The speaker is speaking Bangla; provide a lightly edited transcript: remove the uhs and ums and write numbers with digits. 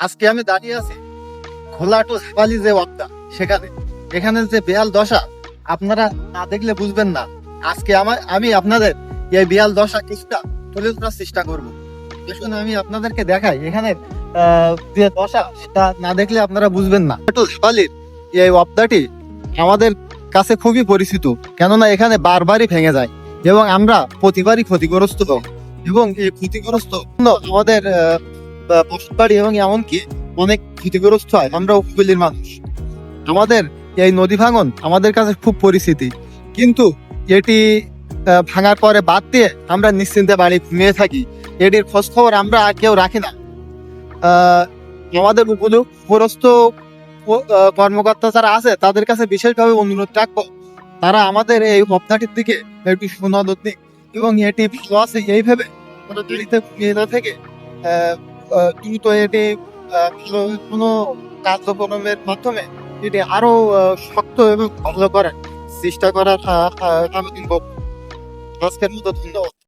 আজকে আমি দাঁড়িয়ে আছি খোলা টু ঝাপালি যে ওয়াকটা সেখানে। এখানে যে বেহাল দশা আপনারা না দেখলে বুঝবেন না। আজকে আমি আপনাদের এই বেহাল দশা কিছুটা তুলে ধরার চেষ্টা করব। দেখুন আমি আপনাদেরকে দেখাই এখানে যে দশা সেটা না দেখলে আপনারা বুঝবেন না। টু ঝাপালির এই ওয়াকটাটি আমাদের কাছে খুবই পরিচিত, কেননা এখানে বারবারই ভেঙে যায় এবং আমরা প্রতিবারই ক্ষতিগ্রস্ত হই। এবং এই ক্ষতিগ্রস্ত আমাদের বসত বাড়ি এবং এমনকি অনেক ক্ষতিগ্রস্ত হয় আমরা উপকূলের মানুষ। আমাদের এই নদী ভাঙন আমাদের কাছে খুব পরিচিতি, কিন্তু এটি ভাঙার পরে বাদ দিয়ে আমরা নিশ্চিন্তে বাড়ি ঘুমিয়ে থাকি। এটির খোঁজ খবর আমরা আর কেউ রাখি না। আমাদের উপরস্থ কর্মকর্তা যারা আছে তাদের কাছে বিশেষভাবে অনুরোধ রাখবো, তারা আমাদের এই হপ্তাটির দিকে একটু সুনজর দিক এবং এটি ভালো আছে এইভাবে আমরা বাড়িতে ঘুমিয়ে না থেকে দ্রুত এটি ভালো কোনো কার্যক্রমের মাধ্যমে এটি আরো শক্ত এবং ভালো করার চেষ্টা করার আবেদন করব। আজকের মতো ধন্যবাদ।